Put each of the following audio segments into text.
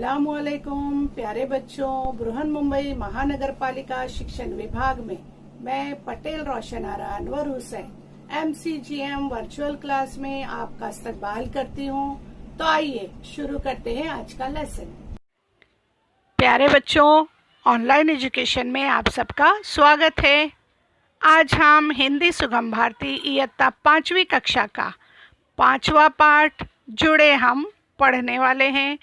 अस्सलामुअलैकुम प्यारे बच्चों, बृहन मुंबई महानगर पालिका शिक्षण विभाग में मैं Patel Roshan Ara Anwar Hussain MCGM virtual class में आपका इस्तकबाल करती हूँ। तो आइए शुरू करते हैं आज का लेसन। प्यारे बच्चों, ऑनलाइन एजुकेशन में आप सबका स्वागत है। आज हम हिंदी सुगम भारती इयत्ता 5वीं कक्षा का 5वां पाठ जुड़े हम पढ़ने वाले हैं।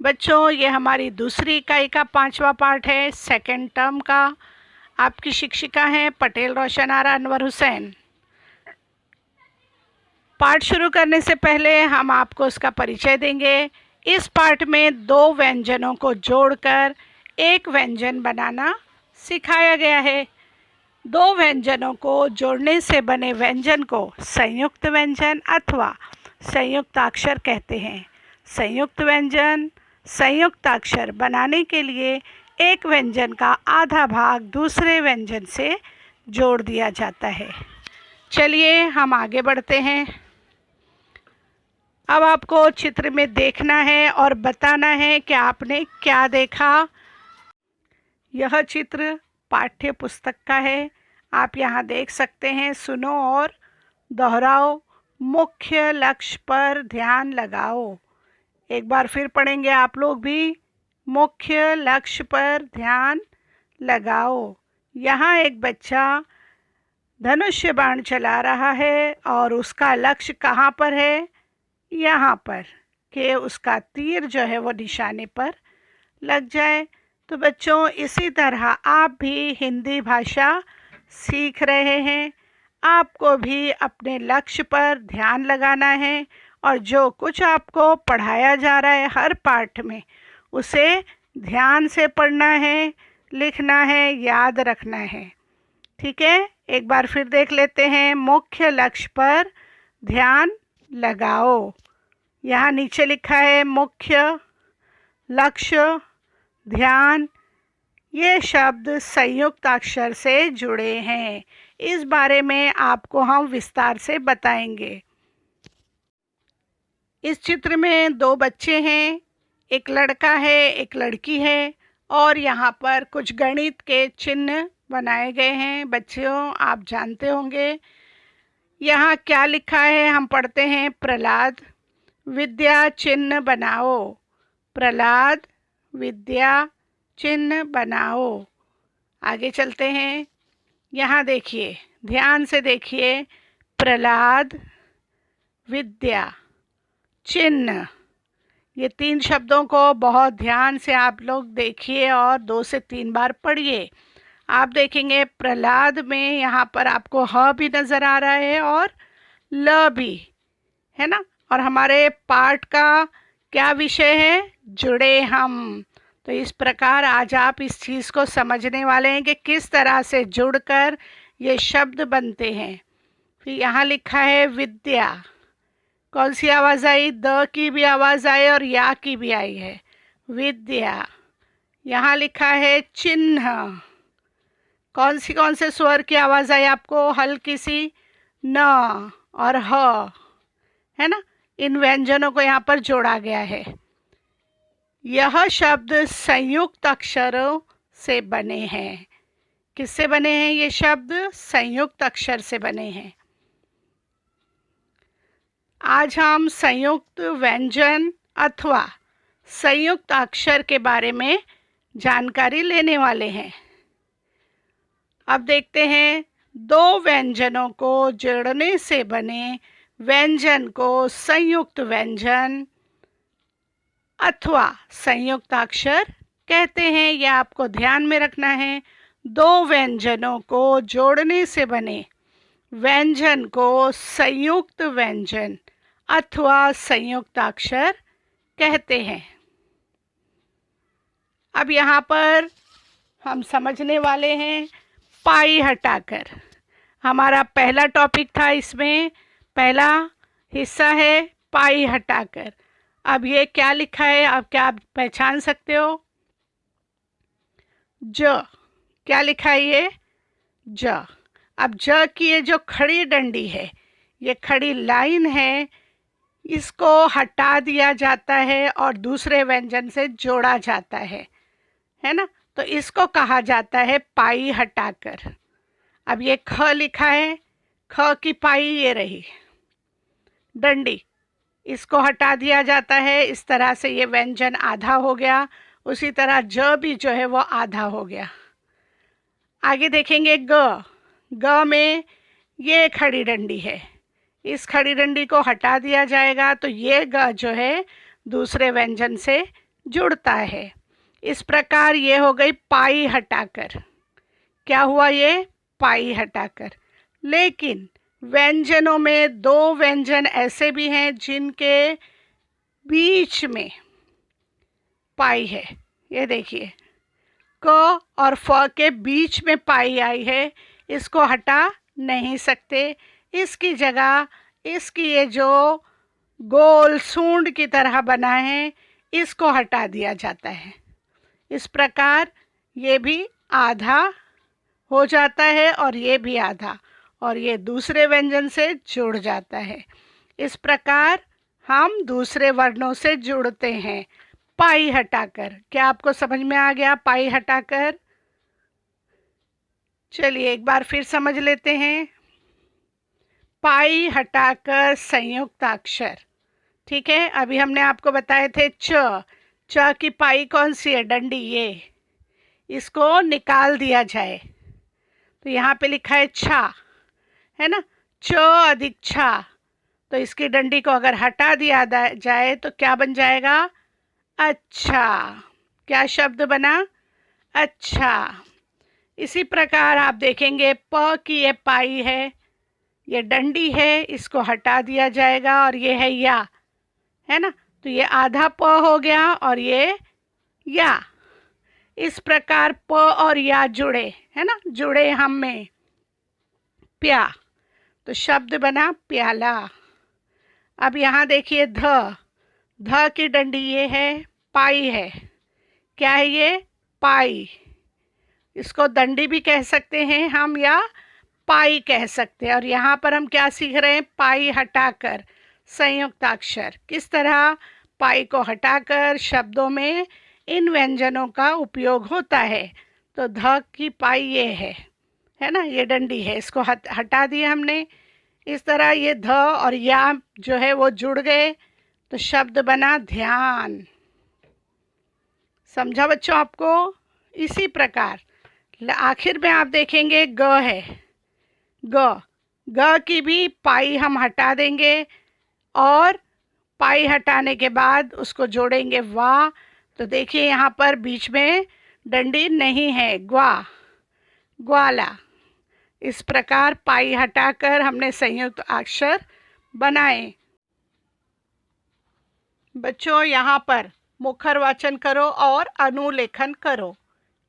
बच्चों, ये हमारी दूसरी इकाई का 5वां पाठ है, सेकेंड टर्म का। आपकी शिक्षिका हैं पटेल रोशन आरा अनवर हुसैन। पाठ शुरू करने से पहले हम आपको उसका परिचय देंगे। इस पाठ में 2 व्यंजनों को जोड़कर एक व्यंजन बनाना सिखाया गया है। 2 व्यंजनों को जोड़ने से बने व्यंजन को संयुक्त व्यंजन अथवा संयुक्ताक्षर कहते हैं। संयुक्त व्यंजन संयुक्ताक्षर बनाने के लिए एक व्यंजन का आधा भाग दूसरे व्यंजन से जोड़ दिया जाता है। चलिए हम आगे बढ़ते हैं। अब आपको चित्र में देखना है और बताना है कि आपने क्या देखा। यह चित्र पाठ्य पुस्तक का है। आप यहाँ देख सकते हैं। सुनो और दोहराओ। मुख्य लक्ष्य पर ध्यान लगाओ। एक बार फिर पढ़ेंगे आप लोग भी। मुख्य लक्ष्य पर ध्यान लगाओ। यहाँ एक बच्चा धनुष्य बाण चला रहा है और उसका लक्ष्य कहाँ पर है? यहाँ पर, कि उसका तीर जो है वो निशाने पर लग जाए। तो बच्चों, इसी तरह आप भी हिंदी भाषा सीख रहे हैं। आपको भी अपने लक्ष्य पर ध्यान लगाना है और जो कुछ आपको पढ़ाया जा रहा है हर पाठ में, उसे ध्यान से पढ़ना है, लिखना है, याद रखना है। ठीक है, एक बार फिर देख लेते हैं। मुख्य लक्ष्य पर ध्यान लगाओ। यहाँ नीचे लिखा है मुख्य लक्ष्य ध्यान। ये शब्द संयुक्त अक्षर से जुड़े हैं। इस बारे में आपको हम विस्तार से बताएंगे। इस चित्र में 2 बच्चे हैं, एक लड़का है, एक लड़की है और यहाँ पर कुछ गणित के चिन्ह बनाए गए हैं। बच्चों, आप जानते होंगे यहाँ क्या लिखा है। हम पढ़ते हैं, प्रहलाद विद्या चिन्ह बनाओ। प्रहलाद विद्या चिन्ह बनाओ। आगे चलते हैं। यहाँ देखिए, ध्यान से देखिए। प्रहलाद विद्या चिन्ह, ये 3 शब्दों को बहुत ध्यान से आप लोग देखिए और 2 से 3 बार पढ़िए। आप देखेंगे प्रहलाद में यहाँ पर आपको ह भी नज़र आ रहा है और ल भी, है ना। और हमारे पाठ का क्या विषय है? जुड़े हम। तो इस प्रकार आज आप इस चीज़ को समझने वाले हैं कि किस तरह से जुड़कर ये शब्द बनते हैं। फिर यहाँ लिखा है विद्या। कौन सी आवाज़ आई? द की भी आवाज़ आई और या की भी आई है। विद्या। यहाँ लिखा है चिन्ह। कौन से स्वर की आवाज़ आई आपको? हल्की सी न और ह, है ना। इन व्यंजनों को यहाँ पर जोड़ा गया है। यह शब्द संयुक्त अक्षरों से बने हैं। किससे बने हैं? ये शब्द संयुक्त अक्षर से बने हैं। आज हम संयुक्त व्यंजन अथवा संयुक्त अक्षर के बारे में जानकारी लेने वाले हैं। अब देखते हैं, 2 व्यंजनों को जोड़ने से बने व्यंजन को संयुक्त व्यंजन अथवा संयुक्त अक्षर कहते हैं। यह आपको ध्यान में रखना है। 2 व्यंजनों को जोड़ने से बने व्यंजन को संयुक्त व्यंजन अथवा संयुक्त अक्षर कहते हैं। अब यहाँ पर हम समझने वाले हैं पाई हटाकर। हमारा पहला टॉपिक था, इसमें पहला हिस्सा है पाई हटाकर। अब ये क्या लिखा है? अब क्या आप पहचान सकते हो? ज। क्या लिखा है ये? ज। अब ज की ये जो खड़ी डंडी है, ये खड़ी लाइन है, इसको हटा दिया जाता है और दूसरे व्यंजन से जोड़ा जाता है ना। तो इसको कहा जाता है पाई हटाकर। अब ये ख लिखा है, ख की पाई ये रही डंडी, इसको हटा दिया जाता है। इस तरह से ये व्यंजन आधा हो गया। उसी तरह ज भी जो है वो आधा हो गया। आगे देखेंगे ग। ग में ये खड़ी डंडी है, इस खड़ी डंडी को हटा दिया जाएगा तो ये ग जो है दूसरे व्यंजन से जुड़ता है। इस प्रकार ये हो गई पाई हटाकर। क्या हुआ ये? पाई हटाकर। लेकिन व्यंजनों में दो व्यंजन ऐसे भी हैं जिनके बीच में पाई है। ये देखिए, क और फ के बीच में पाई आई है, इसको हटा नहीं सकते। इसकी जगह इसकी ये जो गोल सूंड की तरह बना है, इसको हटा दिया जाता है। इस प्रकार ये भी आधा हो जाता है और ये भी आधा, और ये दूसरे व्यंजन से जुड़ जाता है। इस प्रकार हम दूसरे वर्णों से जुड़ते हैं पाई हटाकर। क्या आपको समझ में आ गया पाई हटाकर? चलिए एक बार फिर समझ लेते हैं। पाई हटाकर संयुक्ताक्षर। ठीक है, अभी हमने आपको बताए थे च। च की पाई कौन सी है? डंडी, ये इसको निकाल दिया जाए तो यहाँ पे लिखा है छा, है ना। च अधिक छा, तो इसकी डंडी को अगर हटा दिया जाए तो क्या बन जाएगा? अच्छा। क्या शब्द बना? अच्छा। इसी प्रकार आप देखेंगे प की ये पाई है, ये डंडी है, इसको हटा दिया जाएगा और ये है या, है ना। तो ये आधा प हो गया और ये या। इस प्रकार प और या जुड़े, है ना, जुड़े हम में प्या, तो शब्द बना प्याला। अब यहाँ देखिए ध। ध की डंडी ये है, पाई है। क्या है ये? पाई। इसको दंडी भी कह सकते हैं हम या पाई कह सकते हैं। और यहाँ पर हम क्या सीख रहे हैं? पाई हटाकर संयुक्ताक्षर। किस तरह पाई को हटाकर शब्दों में इन व्यंजनों का उपयोग होता है। तो ध की पाई ये है ना, ये डंडी है, इसको हटा दिया हमने। इस तरह ये ध और या जो है वो जुड़ गए तो शब्द बना ध्यान। समझा बच्चों आपको? इसी प्रकार आखिर में आप देखेंगे ग है। ग, ग की भी पाई हम हटा देंगे और पाई हटाने के बाद उसको जोड़ेंगे वा। तो देखिए यहाँ पर बीच में डंडी नहीं है, ग्वा, ग्वाला। इस प्रकार पाई हटाकर हमने संयुक्त अक्षर बनाए। बच्चों यहाँ पर मुखर वाचन करो और अनुलेखन करो।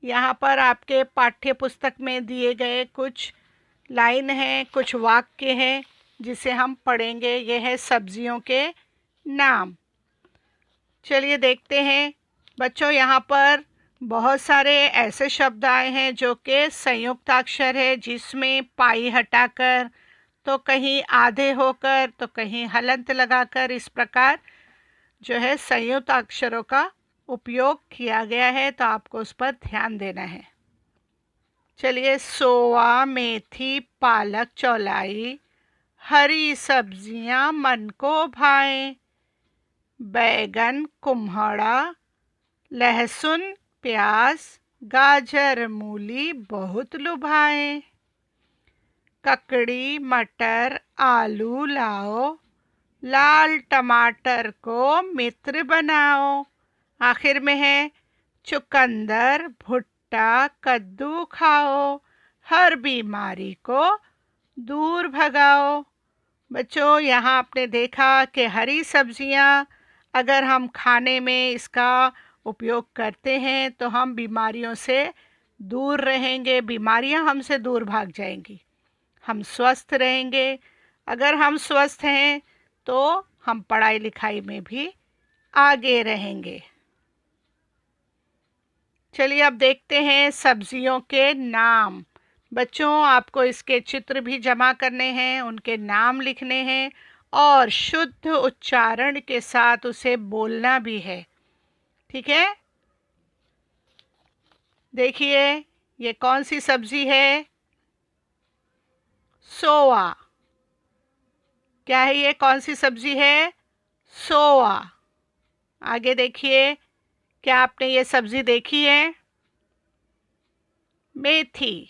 यहाँ पर आपके पाठ्य पुस्तक में दिए गए कुछ लाइन हैं, कुछ वाक्य हैं जिसे हम पढ़ेंगे। ये है सब्जियों के नाम। चलिए देखते हैं बच्चों, यहाँ पर बहुत सारे ऐसे शब्द आए हैं जो कि संयुक्ताक्षर है, जिसमें पाई हटाकर तो कहीं आधे होकर तो कहीं हलंत लगाकर इस प्रकार जो है संयुक्त अक्षरों का उपयोग किया गया है। तो आपको उस पर ध्यान देना है। चलिए, सोआ, मेथी, पालक, चौलाई, हरी सब्जियां मन को भाएं, बैगन, कुम्हड़ा, लहसुन, प्याज, गाजर, मूली बहुत लुभाएं, ककड़ी, मटर, आलू लाओ, लाल टमाटर को मित्र बनाओ। आखिर में है चुकंदर, भुट्टा, कद्दू खाओ, हर बीमारी को दूर भगाओ। बच्चों, यहाँ आपने देखा कि हरी सब्जियाँ अगर हम खाने में इसका उपयोग करते हैं तो हम बीमारियों से दूर रहेंगे, बीमारियां हमसे दूर भाग जाएंगी, हम स्वस्थ रहेंगे। अगर हम स्वस्थ हैं तो हम पढ़ाई लिखाई में भी आगे रहेंगे। चलिए अब देखते हैं सब्जियों के नाम। बच्चों, आपको इसके चित्र भी जमा करने हैं, उनके नाम लिखने हैं और शुद्ध उच्चारण के साथ उसे बोलना भी है। ठीक है, देखिए ये कौन सी सब्जी है? सोआ। क्या है ये? कौन सी सब्जी है? सोआ। आगे देखिए, क्या आपने ये सब्जी देखी है? मेथी।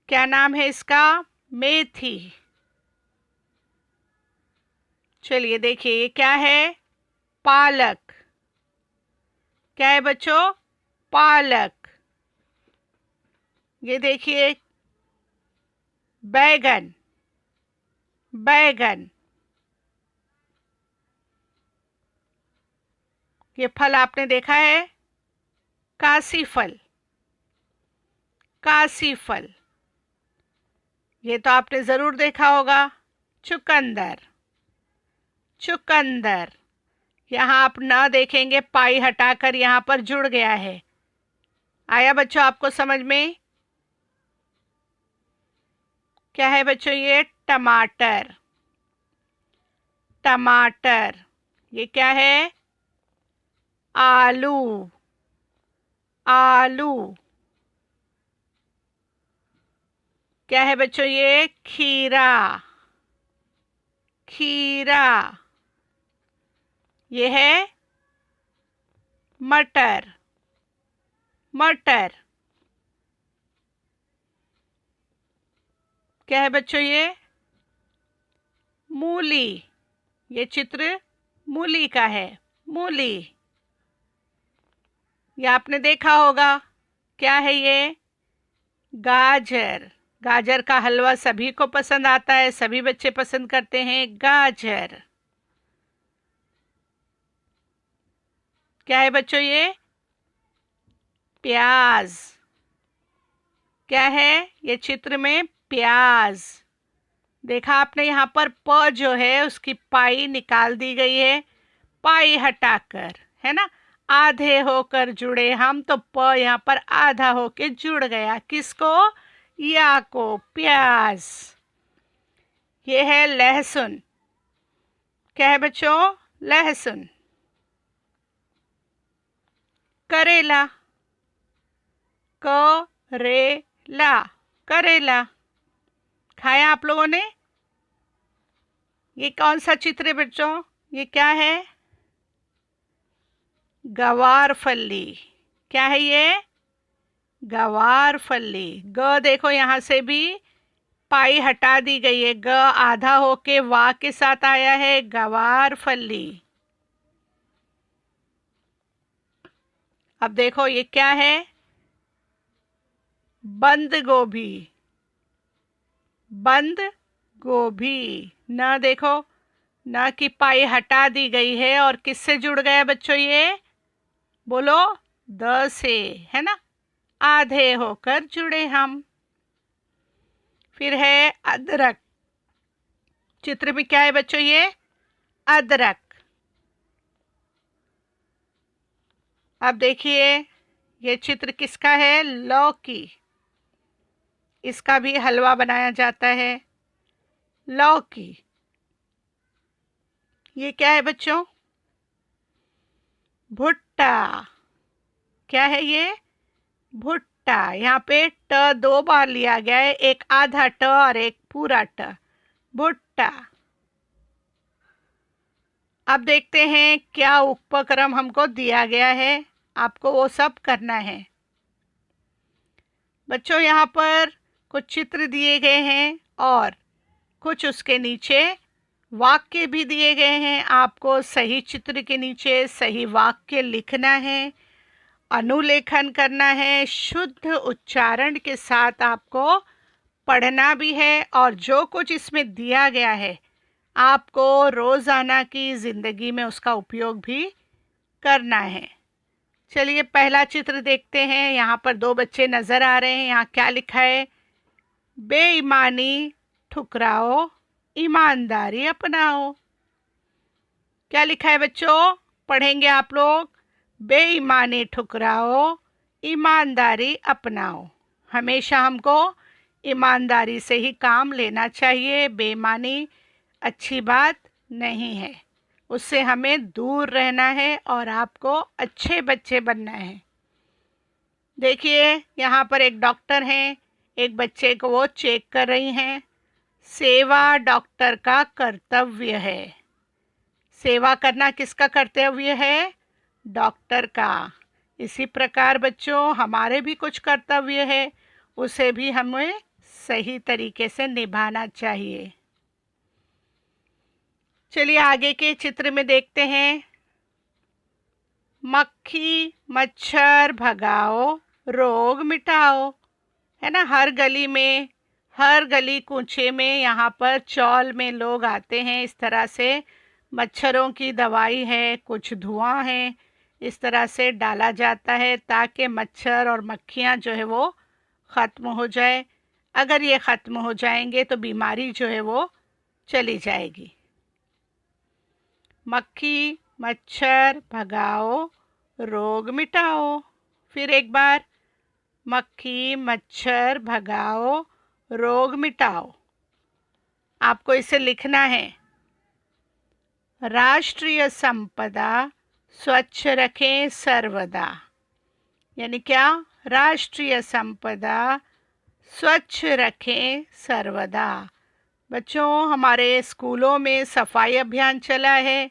क्या नाम है इसका? मेथी। चलिए देखिए, ये क्या है? पालक। क्या है बच्चों? पालक। ये देखिए, बैगन। बैगन। ये फल आपने देखा है? काशी फल। काशी फल। ये तो आपने जरूर देखा होगा। चुकंदर। चुकंदर। यहाँ आप ना देखेंगे, पाई हटाकर यहाँ पर जुड़ गया है। आया बच्चों आपको समझ में? क्या है बच्चों ये? टमाटर। टमाटर। ये क्या है? आलू। आलू। क्या है बच्चों ये? खीरा। खीरा। ये है मटर। मटर। क्या है बच्चों ये? मूली। ये चित्र मूली का है। मूली। ये आपने देखा होगा। क्या है ये? गाजर। गाजर का हलवा सभी को पसंद आता है, सभी बच्चे पसंद करते हैं। गाजर। क्या है बच्चों ये? प्याज। क्या है ये चित्र में? प्याज। देखा आपने, यहाँ पर प जो है उसकी पाई निकाल दी गई है, पाई हटाकर, है ना। आधे होकर जुड़े हम, तो प यहाँ पर आधा होके जुड़ गया। किसको? या को। प्याज। ये है लहसुन। क्या है बच्चों? लहसुन। करेला। करेला। करेला। खाया आप लोगों ने? ये कौन सा चित्र है बच्चों? ये क्या है? गवार फली। क्या है ये? गवार फली। ग देखो, यहां से भी पाई हटा दी गई है, ग आधा होके वा के साथ आया है। गवार फली। अब देखो ये क्या है? बंद गोभी। बंद गोभी। न देखो, न की पाई हटा दी गई है, और किससे जुड़ गया बच्चों ये? बोलो। द से, है ना। आधे होकर जुड़े हम। फिर है अदरक। चित्र में क्या है बच्चों ये? अदरक। अब देखिए, ये चित्र किसका है? लौकी। इसका भी हलवा बनाया जाता है। लौकी। ये क्या है बच्चों? भुट्टा। क्या है ये? भुट्टा। यहाँ पे ट दो बार लिया गया है, एक आधा ट और एक पूरा ट। भुट्टा। अब देखते हैं क्या उपक्रम हमको दिया गया है, आपको वो सब करना है। बच्चों यहाँ पर कुछ चित्र दिए गए हैं और कुछ उसके नीचे वाक्य भी दिए गए हैं। आपको सही चित्र के नीचे सही वाक्य लिखना है, अनुलेखन करना है, शुद्ध उच्चारण के साथ आपको पढ़ना भी है, और जो कुछ इसमें दिया गया है आपको रोज़ाना की ज़िंदगी में उसका उपयोग भी करना है। चलिए पहला चित्र देखते हैं। यहाँ पर दो बच्चे नज़र आ रहे हैं। यहाँ क्या लिखा है? बेईमानी ठुकराओ, ईमानदारी अपनाओ। क्या लिखा है बच्चों? पढ़ेंगे आप लोग। बेईमानी ठुकराओ, ईमानदारी अपनाओ। हमेशा हमको ईमानदारी से ही काम लेना चाहिए, बेईमानी अच्छी बात नहीं है। उससे हमें दूर रहना है और आपको अच्छे बच्चे बनना है। देखिए यहाँ पर एक डॉक्टर हैं, एक बच्चे को वो चेक कर रही हैं। सेवा डॉक्टर का कर्तव्य है। सेवा करना किसका कर्तव्य है? डॉक्टर का। इसी प्रकार बच्चों हमारे भी कुछ कर्तव्य है, उसे भी हमें सही तरीके से निभाना चाहिए। चलिए आगे के चित्र में देखते हैं। मक्खी मच्छर भगाओ, रोग मिटाओ। है ना, हर गली में, हर गली कूचे में, यहाँ पर चौल में लोग आते हैं। इस तरह से मच्छरों की दवाई है, कुछ धुआं है, इस तरह से डाला जाता है ताकि मच्छर और मक्खियाँ जो है वो ख़त्म हो जाए। अगर ये ख़त्म हो जाएंगे तो बीमारी जो है वो चली जाएगी। मक्खी मच्छर भगाओ, रोग मिटाओ। फिर एक बार, मक्खी मच्छर भगाओ, रोग मिटाओ। आपको इसे लिखना है। राष्ट्रीय संपदा स्वच्छ रखें सर्वदा। यानी क्या? राष्ट्रीय संपदा स्वच्छ रखें सर्वदा। बच्चों हमारे स्कूलों में सफाई अभियान चला है।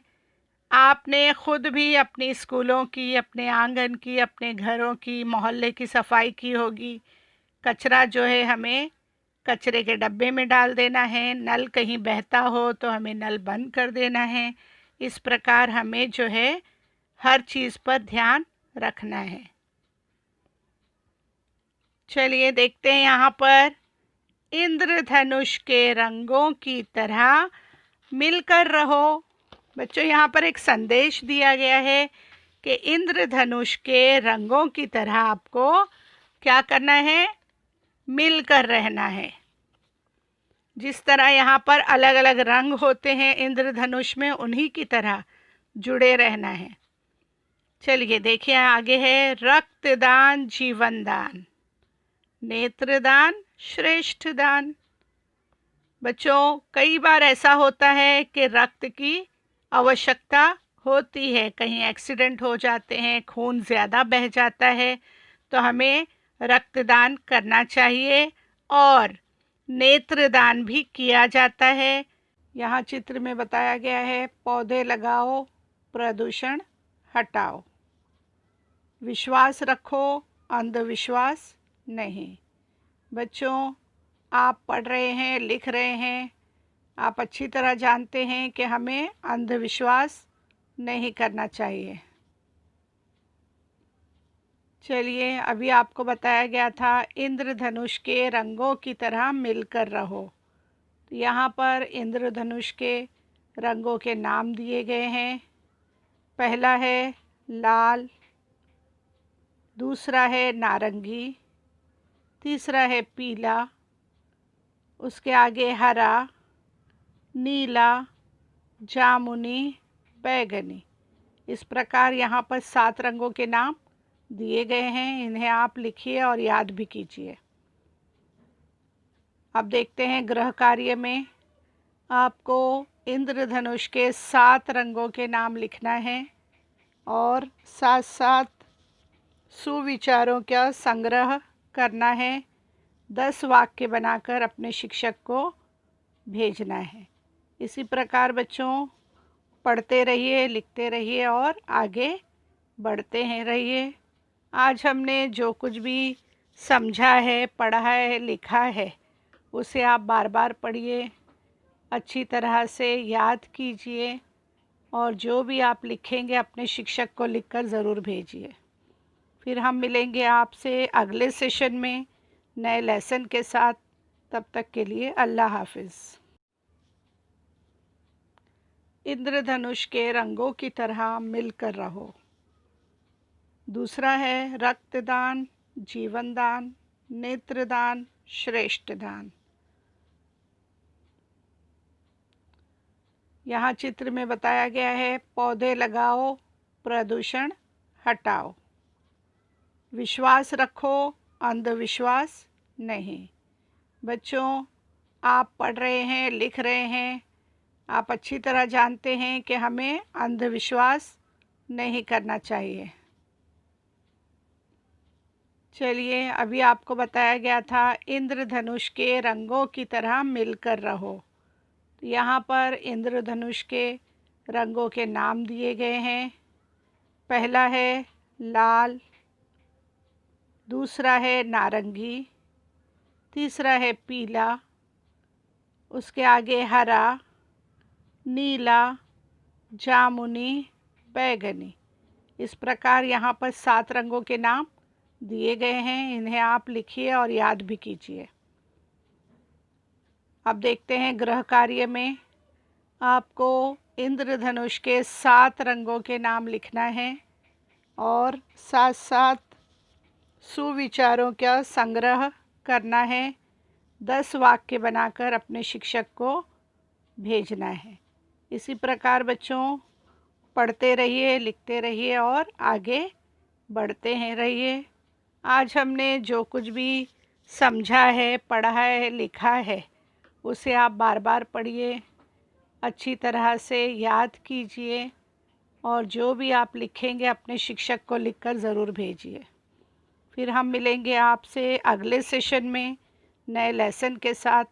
आपने खुद भी अपनी स्कूलों की, अपने आंगन की, अपने घरों की, मोहल्ले की सफाई की होगी। कचरा जो है हमें कचरे के डब्बे में डाल देना है। नल कहीं बहता हो तो हमें नल बंद कर देना है। इस प्रकार हमें जो है हर चीज़ पर ध्यान रखना है। चलिए देखते हैं यहाँ पर, इंद्रधनुष के रंगों की तरह मिलकर रहो। बच्चों यहाँ पर एक संदेश दिया गया है कि इंद्रधनुष के रंगों की तरह आपको क्या करना है? मिलकर रहना है। जिस तरह यहाँ पर अलग अलग रंग होते हैं इंद्रधनुष में, उन्हीं की तरह जुड़े रहना है। चलिए देखिए आगे है, रक्तदान जीवन दान, नेत्रदान श्रेष्ठ दान। बच्चों कई बार ऐसा होता है कि रक्त की आवश्यकता होती है, कहीं एक्सीडेंट हो जाते हैं, खून ज़्यादा बह जाता है, तो हमें रक्तदान करना चाहिए और नेत्रदान भी किया जाता है। यहाँ चित्र में बताया गया है, पौधे लगाओ, प्रदूषण हटाओ, विश्वास रखो, अंधविश्वास नहीं। बच्चों आप पढ़ रहे हैं, लिख रहे हैं, आप अच्छी तरह जानते हैं कि हमें अंधविश्वास नहीं करना चाहिए। चलिए अभी आपको बताया गया था इंद्रधनुष के रंगों की तरह मिलकर रहो। तो यहाँ पर इंद्रधनुष के रंगों के नाम दिए गए हैं। पहला है लाल, दूसरा है नारंगी, तीसरा है पीला, उसके आगे हरा, नीला, जामुनी, बैगनी। इस प्रकार यहाँ पर 7 रंगों के नाम दिए गए हैं। इन्हें आप लिखिए और याद भी कीजिए। अब देखते हैं गृह कार्य में आपको इंद्रधनुष के 7 रंगों के नाम लिखना है और साथ साथ सुविचारों का संग्रह करना है। 10 वाक्य बनाकर अपने शिक्षक को भेजना है। इसी प्रकार बच्चों पढ़ते रहिए, लिखते रहिए और आगे बढ़ते हैं रहिए। आज हमने जो कुछ भी समझा है, पढ़ा है, लिखा है, उसे आप बार बार पढ़िए, अच्छी तरह से याद कीजिए और जो भी आप लिखेंगे अपने शिक्षक को लिखकर ज़रूर भेजिए। फिर हम मिलेंगे आपसे अगले सेशन में नए लेसन के साथ। तब तक के लिए अल्लाह हाफिज़। इंद्रधनुष के रंगों की तरह मिलकर रहो। दूसरा है रक्तदान जीवन दान, नेत्रदान श्रेष्ठ दान। यहाँ चित्र में बताया गया है, पौधे लगाओ, प्रदूषण हटाओ, विश्वास रखो, अंधविश्वास नहीं। बच्चों आप पढ़ रहे हैं, लिख रहे हैं, आप अच्छी तरह जानते हैं कि हमें अंधविश्वास नहीं करना चाहिए। चलिए, अभी आपको बताया गया था इंद्रधनुष के रंगों की तरह मिलकर रहो। तो यहाँ पर इंद्रधनुष के रंगों के नाम दिए गए हैं। पहला है लाल, दूसरा है नारंगी, तीसरा है पीला, उसके आगे हरा, नीला, जामुनी, बैगनी। इस प्रकार यहाँ पर 7 रंगों के नाम दिए गए हैं। इन्हें आप लिखिए और याद भी कीजिए। अब देखते हैं ग्रह कार्य में आपको इंद्रधनुष के 7 रंगों के नाम लिखना है और साथ साथ सुविचारों का संग्रह करना है। 10 वाक्य बनाकर अपने शिक्षक को भेजना है। इसी प्रकार बच्चों पढ़ते रहिए, लिखते रहिए और आगे बढ़ते हैं रहिए। आज हमने जो कुछ भी समझा है, पढ़ा है, लिखा है, उसे आप बार बार पढ़िए, अच्छी तरह से याद कीजिए और जो भी आप लिखेंगे अपने शिक्षक को लिखकर ज़रूर भेजिए। फिर हम मिलेंगे आपसे अगले सेशन में नए लेसन के साथ।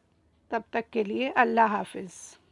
तब तक के लिए अल्लाह हाफ़िज़।